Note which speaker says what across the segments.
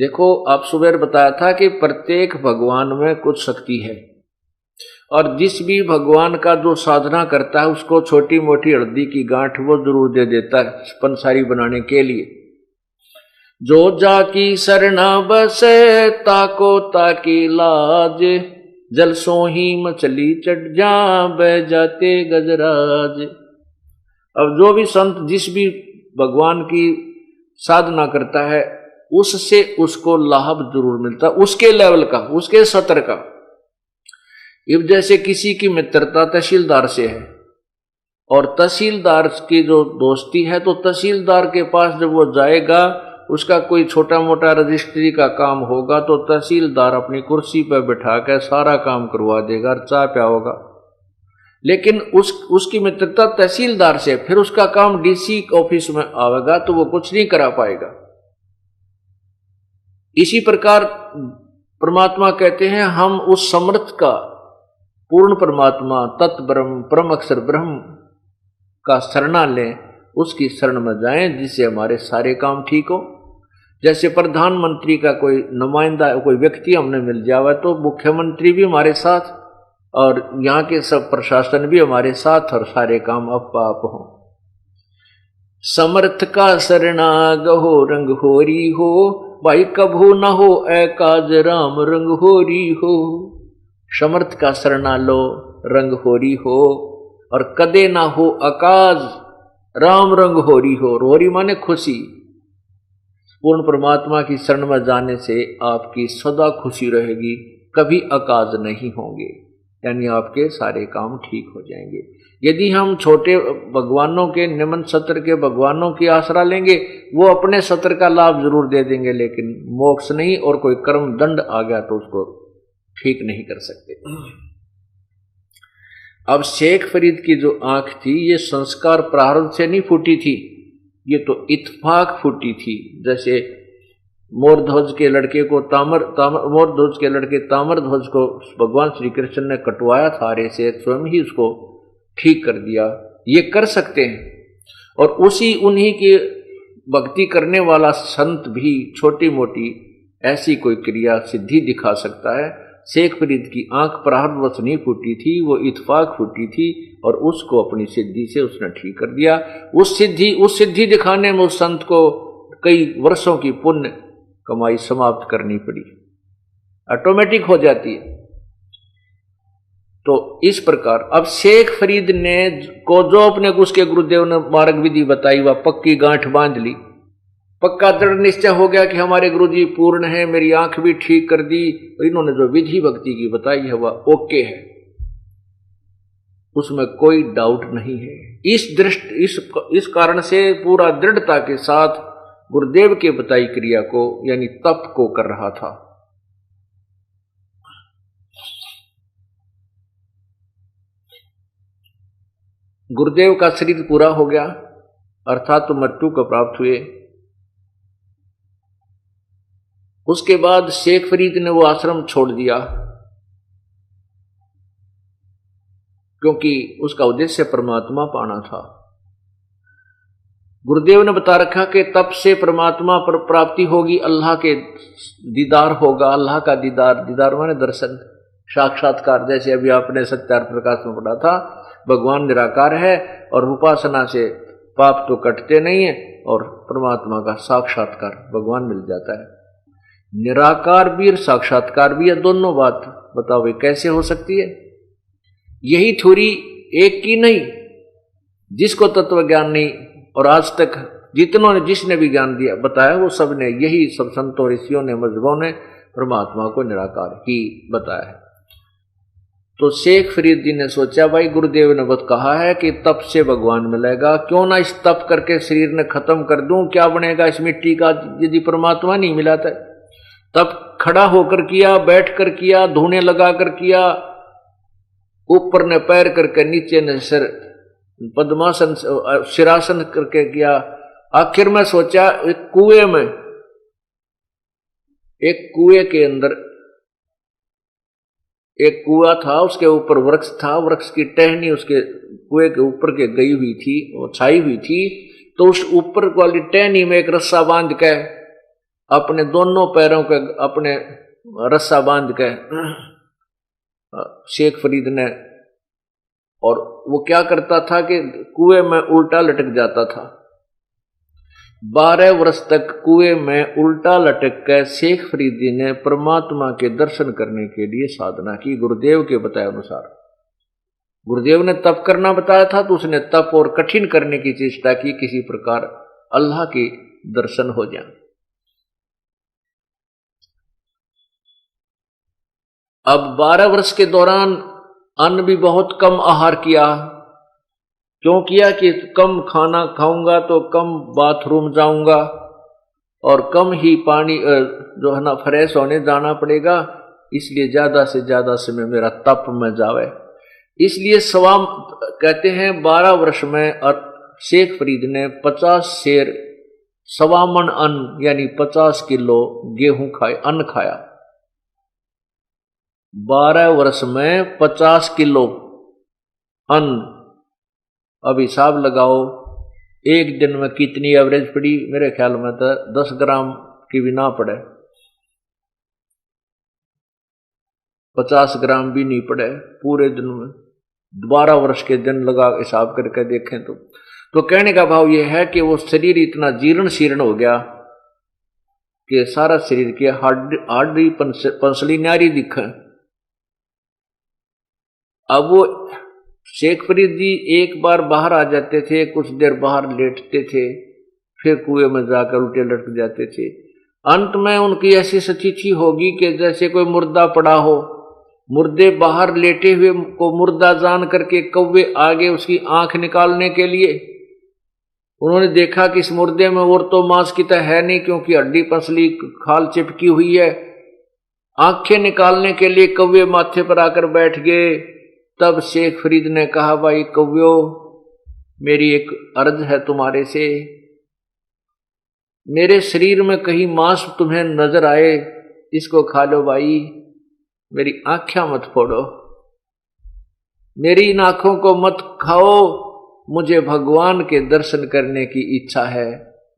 Speaker 1: देखो, आप सुबह बताया था कि प्रत्येक भगवान में कुछ शक्ति है, और जिस भी भगवान का जो साधना करता है उसको छोटी मोटी हल्दी की गांठ वो जरूर दे देता है पंसारी बनाने के लिए। जो जाकी सरना बसे ताको ताकी लाज, जल सोही मछली चढ़ जा बह जाते गजराज। अब जो भी संत जिस भी भगवान की साधना करता है उससे उसको लाभ जरूर मिलता, उसके लेवल का, उसके सत्र का। अब जैसे किसी की मित्रता तहसीलदार से है और तहसीलदार की जो दोस्ती है, तो तहसीलदार के पास जब वो जाएगा, उसका कोई छोटा मोटा रजिस्ट्री का काम होगा तो तहसीलदार अपनी कुर्सी पर बैठा कर सारा काम करवा देगा और चाय पियाओगा। लेकिन उसकी मित्रता तहसीलदार से, फिर उसका काम डीसी ऑफिस में आवेगा तो वो कुछ नहीं करा पाएगा। इसी प्रकार परमात्मा कहते हैं हम उस समर्थ का, पूर्ण परमात्मा तत् ब्रह्म परम अक्षर ब्रह्म का शरणा लें, उसकी शरण में जाएं जिससे हमारे सारे काम ठीक हो। जैसे प्रधानमंत्री का कोई नुमाइंदा, कोई व्यक्ति हमने मिल जावा तो मुख्यमंत्री भी हमारे साथ और यहाँ के सब प्रशासन भी हमारे साथ और सारे काम आप हों। समर्थ का शरणा गहो रंग होरी हो, भाई कभू न हो ए काज राम रंग होरी हो। समर्थ का शरणा लो रंग होरी हो, और कदे ना हो अकाज राम रंग होरी हो। होरी माने खुशी। पूर्ण परमात्मा की शरण में जाने से आपकी सदा खुशी रहेगी, कभी अकाज नहीं होंगे, यानी आपके सारे काम ठीक हो जाएंगे। यदि हम छोटे भगवानों के, निम्न सत्र के भगवानों की आसरा लेंगे, वो अपने सत्र का लाभ जरूर दे देंगे, लेकिन मोक्ष नहीं, और कोई कर्म दंड आ गया तो उसको ठीक नहीं कर सकते। अब शेख फरीद की जो आंख थी, ये संस्कार प्रारब्ध से नहीं फूटी थी, ये तो इत्फाक फूटी थी। जैसे मोरध्वज के लड़के को मोरध्वज के लड़के ताम्रध्वज को भगवान श्री कृष्ण ने कटवाया था आरे से, स्वयं ही उसको ठीक कर दिया। ये कर सकते हैं, और उन्हीं की भक्ति करने वाला संत भी छोटी मोटी ऐसी कोई क्रिया सिद्धि दिखा सकता है। शेख फरीद की आंख प्रारब्धवश नहीं फूटी थी, वो इत्फाक फूटी थी, और उसको अपनी सिद्धि से उसने ठीक कर दिया। उस सिद्धि दिखाने में उस संत को कई वर्षों की पुण्य कमाई समाप्त करनी पड़ी, ऑटोमेटिक हो जाती है। तो इस प्रकार अब शेख फरीद ने को जो अपने उसके गुरुदेव ने मार्ग विधि बताई, वह पक्की गांठ बांध ली, पक्का दृढ़ निश्चय हो गया कि हमारे गुरुजी पूर्ण है, मेरी आंख भी ठीक कर दी, और इन्होंने जो विधि भक्ति की बताई है वह ओके है, उसमें कोई डाउट नहीं है। इस कारण से पूरा दृढ़ता के साथ गुरुदेव के बताई क्रिया को, यानी तप को कर रहा था। गुरुदेव का शरीर पूरा हो गया, अर्थात तो मृत्यु को प्राप्त हुए। उसके बाद शेख फरीद ने वो आश्रम छोड़ दिया, क्योंकि उसका उद्देश्य परमात्मा पाना था। गुरुदेव ने बता रखा कि तप से परमात्मा पर प्राप्ति होगी, अल्लाह के दीदार होगा। अल्लाह का दीदार माने दर्शन, साक्षात्कार। जैसे अभी आपने सत्यार्थ प्रकाश में पढ़ा था, भगवान निराकार है और उपासना से पाप तो कटते नहीं है, और परमात्मा का साक्षात्कार भगवान मिल जाता है। निराकार भी और साक्षात्कार भी है, दोनों बात बताओ भाई कैसे हो सकती है? यही थ्योरी एक की नहीं, जिसको तत्व ज्ञान नहीं, और आज तक जिसने भी ज्ञान दिया बताया, वो सब ने यही, सब संतों ऋषियों ने मजहबों ने परमात्मा को निराकार ही बताया है। तो शेख फरीद जी ने सोचा भाई गुरुदेव ने बहुत कहा है कि तप से भगवान मिलेगा, क्यों ना इस तप करके शरीर ने खत्म कर दूं, क्या बनेगा इस मिट्टी का यदि परमात्मा नहीं मिला था। तब खड़ा होकर किया, बैठ कर किया, धोने लगा कर किया, ऊपर ने पैर करके, नीचे ने सिर पद्मासन शिरासन करके किया। आखिर में सोचा एक कुएं के अंदर एक कुआं था, उसके ऊपर वृक्ष था, वृक्ष की टहनी उसके कुएं के ऊपर के गई हुई थी, वो छाई हुई थी। तो उस ऊपर वाली टहनी में एक रस्सा बांध के अपने दोनों पैरों के अपने रस्सा बांध के शेख फरीद ने, और वो क्या करता था कि कुएं में उल्टा लटक जाता था। 12 वर्ष तक कुएं में उल्टा लटक कर शेख फरीदी ने परमात्मा के दर्शन करने के लिए साधना की, गुरुदेव के बताए अनुसार। गुरुदेव ने तप करना बताया था तो उसने तप और कठिन करने की चेष्टा की, किसी प्रकार अल्लाह के दर्शन हो जाए। अब 12 वर्ष के दौरान अन्न भी बहुत कम आहार किया। क्यों किया कि कम खाना खाऊंगा तो कम बाथरूम जाऊंगा और कम ही पानी जो है ना फ्रेश होने जाना पड़ेगा, इसलिए ज्यादा से ज्यादा समय मेरा तप में जावे। इसलिए सवाम कहते हैं 12 वर्ष में शेख फरीद ने 50 शेर सवामन अन्न यानी 50 किलो गेहूं अन्न खाया। 12 वर्ष में 50 किलो अन्न। अब हिसाब लगाओ एक दिन में कितनी एवरेज पड़ी, मेरे ख्याल में तो 10 ग्राम की भी ना पड़े, 50 ग्राम भी नहीं पड़े पूरे दिन में। 12 वर्ष के दिन लगा हिसाब करके देखें तो कहने का भाव यह है कि वो शरीर इतना जीर्ण शीर्ण हो गया कि सारा शरीर की हाडी पंसली न्यारी दिखे। अब वो शेख फरीद जी एक बार बाहर आ जाते थे, कुछ देर बाहर लेटते थे, फिर कुएं में जाकर उल्टे लटक जाते थे। अंत में उनकी ऐसी स्थिति होगी कि जैसे कोई मुर्दा पड़ा हो, मुर्दे बाहर लेटे हुए को मुर्दा जान करके कौवे आगे उसकी आंख निकालने के लिए, उन्होंने देखा कि इस मुर्दे में और तो मांस की तो है नहीं क्योंकि हड्डी पसली खाल चिपकी हुई है। आंखें निकालने के लिए कौवे माथे पर आकर बैठ गए। तब शेख फरीद ने कहा, भाई कौव्यो, मेरी एक अर्ज है तुम्हारे से, मेरे शरीर में कहीं मांस तुम्हें नजर आए इसको खा लो भाई, मेरी आंखें मत फोड़ो, मेरी इन आंखों को मत खाओ, मुझे भगवान के दर्शन करने की इच्छा है,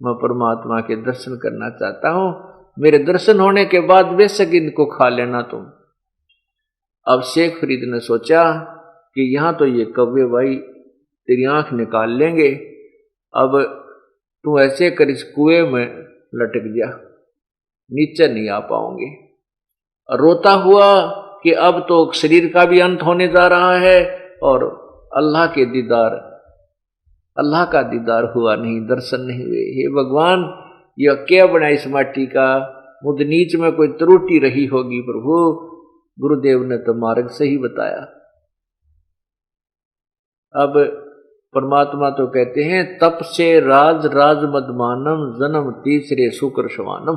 Speaker 1: मैं परमात्मा के दर्शन करना चाहता हूं, मेरे दर्शन होने के बाद बेशक इनको खा लेना तुम। अब शेख फरीद ने सोचा कि यहां तो ये कौवे भाई तेरी आंख निकाल लेंगे, अब तू ऐसे कर इस कुएं में लटक जा, नीचे नहीं आ पाओगे। रोता हुआ कि अब तो शरीर का भी अंत होने जा रहा है और अल्लाह का दीदार हुआ नहीं, दर्शन नहीं हुए। हे भगवान, यह क्या बना इस माटी का, मुझ नीच में कोई त्रुटि रही होगी प्रभु। गुरुदेव ने तो मार्ग सही बताया। अब परमात्मा तो कहते हैं, तप से राज मदमानम जन्म तीसरे शुक्र शवानम।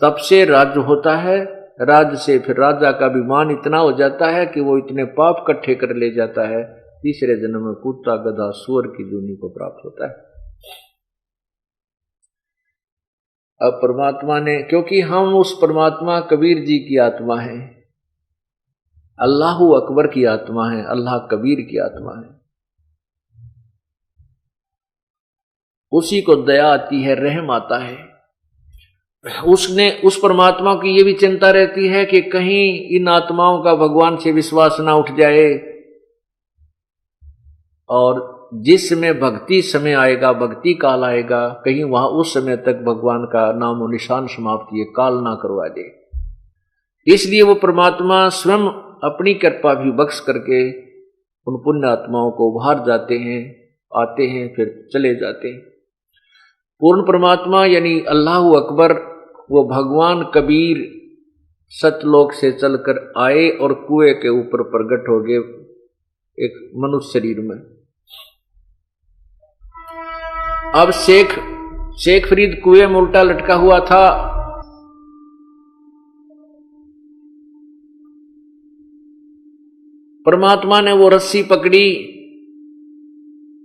Speaker 1: तप से राज्य होता है, राज से फिर राजा का अभिमान इतना हो जाता है कि वो इतने पाप इकट्ठे कर ले जाता है, तीसरे जन्म में कुत्ता गधा सुअर की जूनी को प्राप्त होता है। अब परमात्मा ने, क्योंकि हम उस परमात्मा कबीर जी की आत्मा है, अल्लाहु अकबर की आत्मा है, अल्लाह कबीर की आत्मा है, उसी को दया आती है, रहम आता है। उस परमात्मा की ये भी चिंता रहती है कि कहीं इन आत्माओं का भगवान से विश्वास ना उठ जाए, और जिस समय भक्ति समय आएगा, भक्ति काल आएगा, कहीं वहां उस समय तक भगवान का नाम और निशान समाप्ति ये काल ना करवा दे। इसलिए वो परमात्मा स्वयं अपनी कृपा भी बख्श करके उन पुण्य आत्माओं को बाहर जाते हैं, आते हैं, फिर चले जाते हैं। पूर्ण परमात्मा यानी अल्लाह अकबर, वो भगवान कबीर सतलोक से चलकर आए और कुएं के ऊपर प्रकट हो गए एक मनुष्य शरीर में। अब शेख फरीद कुएं में उल्टा लटका हुआ था। परमात्मा ने वो रस्सी पकड़ी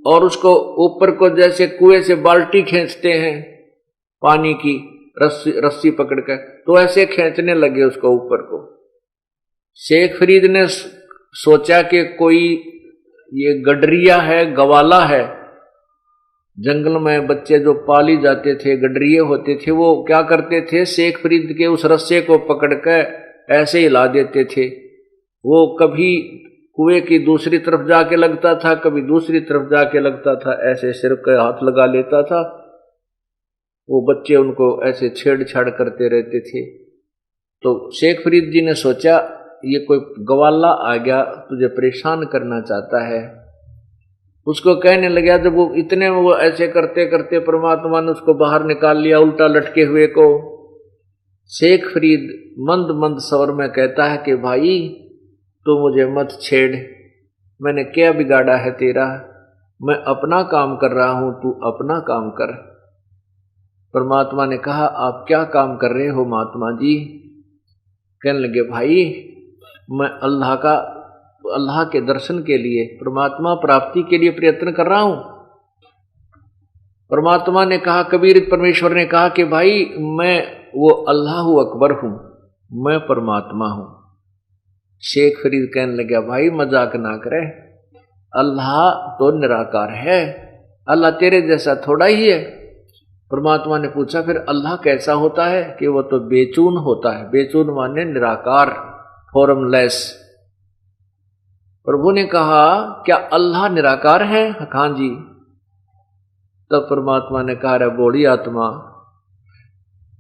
Speaker 1: और उसको ऊपर को, जैसे कुएं से बाल्टी खींचते हैं पानी की, रस्सी पकड़ कर, तो ऐसे खींचने लगे उसको ऊपर को। शेख फरीद ने सोचा कि कोई ये गडरिया है, गवाला है, जंगल में बच्चे जो पाली जाते थे, गडरिये होते थे, वो क्या करते थे, शेख फरीद के उस रस्से को पकड़ कर ऐसे हिला देते थे। वो कभी कुएं की दूसरी तरफ जाके लगता था, कभी दूसरी तरफ जाके लगता था, ऐसे सिर के हाथ लगा लेता था। वो बच्चे उनको ऐसे छेड़छाड़ करते रहते थे। तो शेख फरीद जी ने सोचा ये कोई गवाला आ गया, तुझे परेशान करना चाहता है। उसको कहने लगा, जब वो इतने में वो ऐसे करते करते परमात्मा ने उसको बाहर निकाल लिया, उल्टा लटके हुए को। शेख फरीद मंद मंद स्वर में कहता है कि भाई तू मुझे मत छेड़, मैंने क्या बिगाड़ा है तेरा, मैं अपना काम कर रहा हूं, तू अपना काम कर। परमात्मा ने कहा, आप क्या काम कर रहे हो महात्मा जी? कहने लगे, भाई मैं अल्लाह के दर्शन के लिए, परमात्मा प्राप्ति के लिए प्रयत्न कर रहा हूं। परमात्मा ने कहा, कबीर परमेश्वर ने कहा कि भाई मैं वो अल्लाह अकबर हूं, मैं परमात्मा हूं। शेख फरीद कहने लगा, भाई मजाक ना करे, अल्लाह तो निराकार है, अल्लाह तेरे जैसा थोड़ा ही है। परमात्मा ने पूछा, फिर अल्लाह कैसा होता है? कि वो तो बेचून होता है। बेचून माने निराकार, फॉर्मलेस। प्रभु ने कहा, क्या अल्लाह निराकार है? हाँ जी। तब परमात्मा ने कहा, रे बोली आत्मा,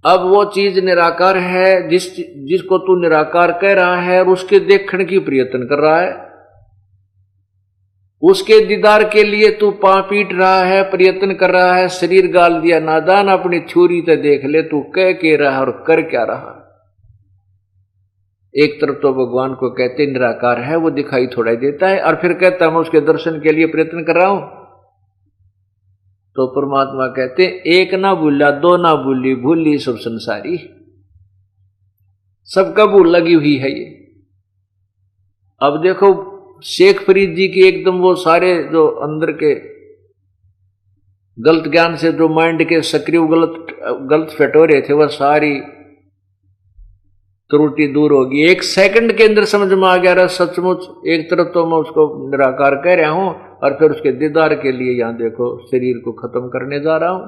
Speaker 1: अब वो चीज निराकार है जिसको तू निराकार कह रहा है और उसके देखने की प्रयत्न कर रहा है, उसके दीदार के लिए तू पांव पीट रहा है, प्रयत्न कर रहा है, शरीर गाल दिया, नादान अपनी थ्योरी तो देख ले, तू कह के रहा और कर क्या रहा। एक तरफ तो भगवान को कहते निराकार है, वो दिखाई थोड़ा ही देता है, और फिर कहता मैं उसके दर्शन के लिए प्रयत्न कर रहा हूं। तो परमात्मा कहते, एक ना भूला दो ना भूली, भूली सब संसारी। सबका भूल लगी हुई है ये। अब देखो शेख फरीद जी की एकदम वो सारे जो अंदर के गलत ज्ञान से जो माइंड के सक्रिय गलत फटोरे थे, वह सारी त्रुटि दूर होगी। एक सेकंड के अंदर समझ में आ गया रहा सचमुच, एक तरफ तो मैं उसको निराकार कह रहा हूं और फिर उसके दीदार के लिए यहां देखो शरीर को खत्म करने जा रहा हूं।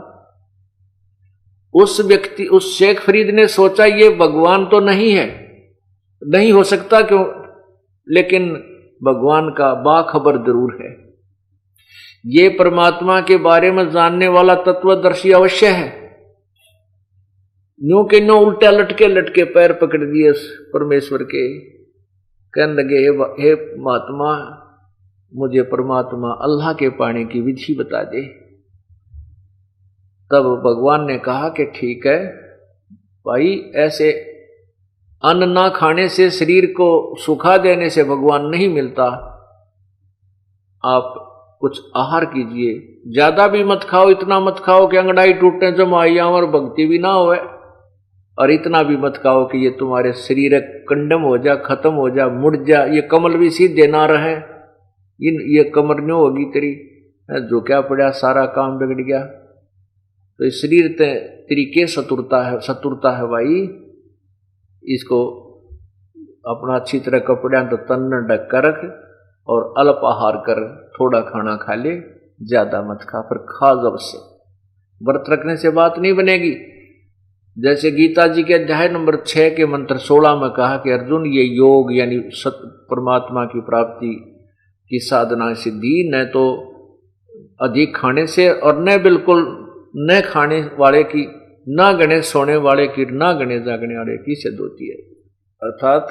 Speaker 1: उस शेख फरीद ने सोचा ये भगवान तो नहीं है, नहीं हो सकता, क्यों? लेकिन भगवान का बाखबर जरूर है। ये परमात्मा के बारे में जानने वाला तत्वदर्शी अवश्य है। न्यू के न्यू उल्टा लटके लटके पैर पकड़ दिए उस परमेश्वर के। कहने लगे, हे महात्मा, मुझे परमात्मा अल्लाह के पाने की विधि बता दे। तब भगवान ने कहा कि ठीक है भाई, ऐसे अन्न ना खाने से, शरीर को सुखा देने से भगवान नहीं मिलता। आप कुछ आहार कीजिए, ज्यादा भी मत खाओ, इतना मत खाओ कि अंगड़ाई टूटने जमाइया और भक्ति भी ना होए, और इतना भी मत खाओ कि ये तुम्हारे शरीर कंडम हो जा, खत्म हो जा, मुड़ जा, ये कमल भी सीधे ना रहे, ये कमर न्यू होगी तेरी, जो क्या पड़ा सारा काम बिगड़ गया। तो इस शरीर तेरी के सतुरता है भाई, इसको अपना अच्छी तरह कपड़े तो तन ढक कर रख और अल्प आहार कर, थोड़ा खाना खा ले, ज्यादा मत खा, पर खा जब से। व्रत रखने से बात नहीं बनेगी। जैसे गीता जी के अध्याय नंबर 6 के मंत्र 16 में कहा कि अर्जुन, ये योग यानी परमात्मा की प्राप्ति की साधना सिद्धि न तो अधिक खाने से और न बिल्कुल न खाने वाले की, ना गणे सोने वाले की, ना गणे जागने वाले की सिद्ध होती है। अर्थात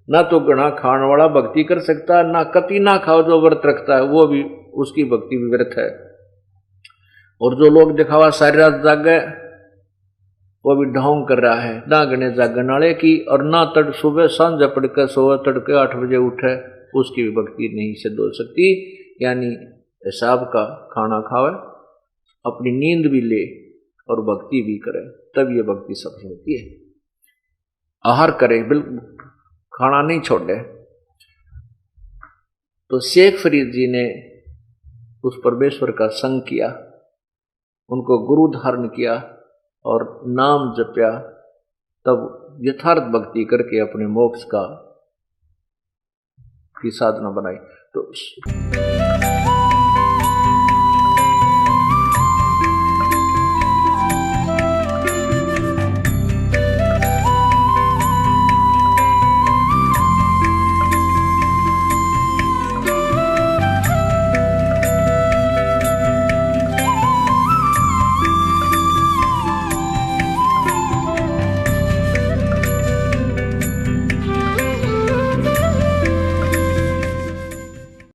Speaker 1: ना तो गणा खाने वाला भक्ति कर सकता है, ना कति ना खाओ जो व्रत रखता है वो भी, उसकी भक्ति भी व्यर्थ है। और जो लोग दिखावा सारी रात जागे वो भी ढोंग कर रहा है, ना गणे जागने वाले की, और ना तड़ सुबह सांझ पड़कर सोए, तड़के 8 बजे उठे, उसकी भी भक्ति नहीं सिद्ध हो सकती। यानी हिसाब का खाना खावे, अपनी नींद भी ले और भक्ति भी करे, तब ये भक्ति सफल होती है। आहार करे, बिल्कुल खाना नहीं छोड़े। तो शेख फरीद जी ने उस परमेश्वर का संग किया, उनको गुरु धारण किया और नाम जपया, तब यथार्थ भक्ति करके अपने मोक्ष की साधना बनाई। तो